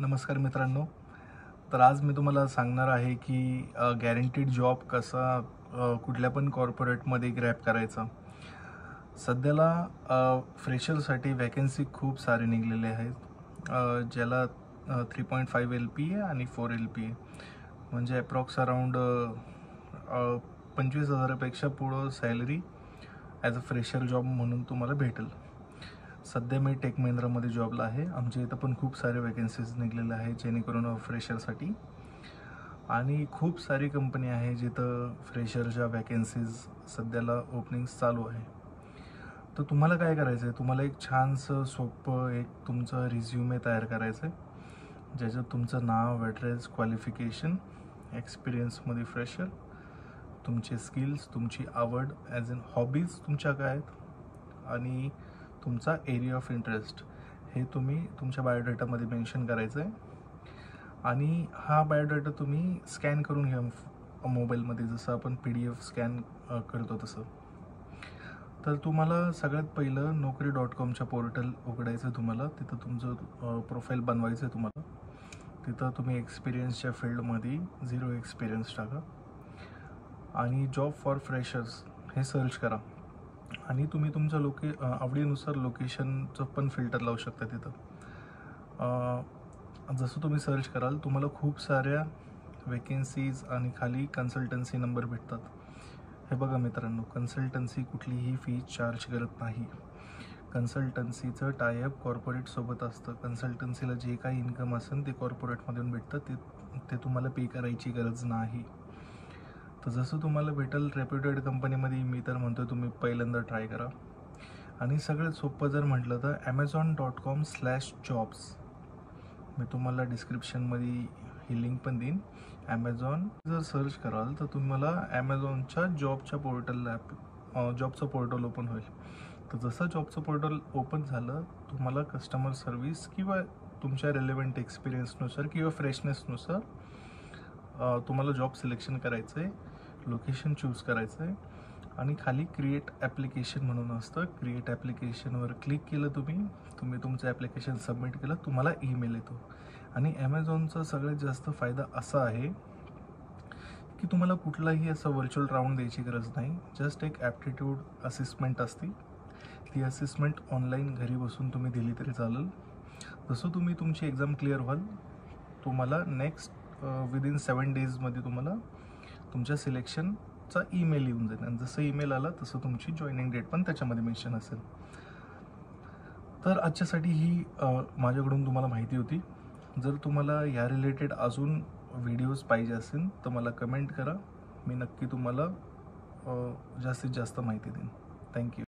नमस्कार मित्रांनो. तर आज मी तुम्हाला सांगणार आहे की गॅरंटीड जॉब कसा कुठल्या पण कॉर्पोरेटमध्ये ग्रॅब करायचा. सध्याला फ्रेशरसाठी वॅकन्सी खूप सारे निघलेले आहेत, ज्याला 3.5 LPA आणि 4 LPA म्हणजे अप्रॉक्स अराउंड 25,000पेक्षा पुढं salary as a fresher job म्हणून तुम्हाला भेटेल. सध्या मी टेक महिंद्रामध्ये जॉबला आहे. आमच्या इथं पण खूप सारे वॅकन्सीज निघलेले आहेत जेणेकरून फ्रेशरसाठी, आणि खूप सारी कंपनी आहे जिथं फ्रेशरच्या वॅकन्सीज सध्याला ओपनिंग्स चालू आहे. तर तुम्हाला काय करायचं आहे, तुम्हाला एक छानसं सोपं एक तुमचं रिझ्युमे तयार करायचं आहे, ज्याच्यात तुमचं नाव, ॲड्रेस, क्वालिफिकेशन, एक्सपिरियन्समध्ये फ्रेशर, तुमचे स्किल्स, तुमची आवड, ॲज इन हॉबीज तुमच्या काय आहेत, आणि तुमचा एरिया ऑफ इंटरेस्ट हे तुम्ही तुमच्या बायोडाटामध्ये मेन्शन करायचं आहे. आणि हा बायोडाटा तुम्ही स्कॅन करून घ्या मोबाईलमध्ये, जसं आपण PDF स्कॅन करतो तसं. तर तुम्हाला सगळ्यात पहिलं Naukri.comच्या पोर्टल उघडायचं आहे. तुम्हाला तिथं तुमचं प्रोफाईल बनवायचं आहे. तुम्हाला तिथं तुम्ही एक्सपिरियन्सच्या फील्डमध्ये 0 एक्सपिरियन्स टाका आणि जॉब फॉर फ्रेशर्स हे सर्च करा. आणि तुम्ही तुमच्या आवडीनुसार लोकेशनचं पण फिल्टर लावू शकता तिथं. जसं तुम्ही सर्च कराल तुम्हाला खूप साऱ्या वॅकन्सीज आणि खाली कन्सल्टन्सी नंबर भेटतात. हे बघा मित्रांनो, कन्सल्टन्सी कुठलीही फी चार्ज करत नाही. कन्सल्टन्सीचं टायअप कॉर्पोरेटसोबत असतं. कन्सल्टन्सीला जे काही इन्कम असेल ते कॉर्पोरेटमधून भेटतं, ते तुम्हाला पे करायची गरज नाही. तर जसं तुम्हाला भेटेल रेप्युटेड कंपनीमध्ये, मी तर म्हणतो तुम्ही पहिल्यांदा ट्राय करा. आणि सगळ्यात सोपं जर म्हटलं तर Amazon.com/jobs, मी तुम्हाला डिस्क्रिप्शनमध्ये ही लिंक पण देईन. ॲमेझॉन जर सर्च कराल तर तुम्हाला ॲमेझॉनच्या जॉबचं पोर्टल ओपन होईल. तर जसं जॉबचं पोर्टल ओपन झालं, तुम्हाला कस्टमर सर्व्हिस किंवा तुमच्या रेलेवंट एक्सपिरियन्सनुसार किंवा फ्रेशनेसनुसार तुम्हाला जॉब सिलेक्शन करायचं आहे, लोकेशन चूज करायचं आहे, आणि खाली क्रिएट ॲप्लिकेशन म्हणून असतं. क्रिएट ॲप्लिकेशनवर क्लिक केलं तुम्ही तुमचं ॲप्लिकेशन सबमिट केलं, तुम्हाला ईमेल येतो. आणि ॲमेझॉनचा सगळ्यात जास्त फायदा असा आहे की तुम्हाला कुठलाही असं व्हर्च्युअल राऊंड द्यायची गरज नाही. जस्ट एक ॲप्टिट्यूड असेसमेंट असते. ती असेसमेंट ऑनलाईन घरी बसून तुम्ही दिली तरी चालेल. जसं तुम्ही तुमची एक्झाम क्लिअर व्हाल, तुम्हाला नेक्स्ट विदिन 7 डेजमध्ये तुम्हाला तुमच्या सिलेक्शनचा ईमेल येऊन जाईल. आणि जसं ईमेल आला तसं तुमची जॉईनिंग डेट पण त्याच्यामध्ये मेन्शन असेल. तर आजच्यासाठी ही माझ्याकडून तुम्हाला माहिती होती. जर तुम्हाला या रिलेटेड अजून व्हिडिओज पाहिजे असेल तर मला कमेंट करा. मी नक्की तुम्हाला जास्तीत जास्त माहिती देईन. थँक्यू.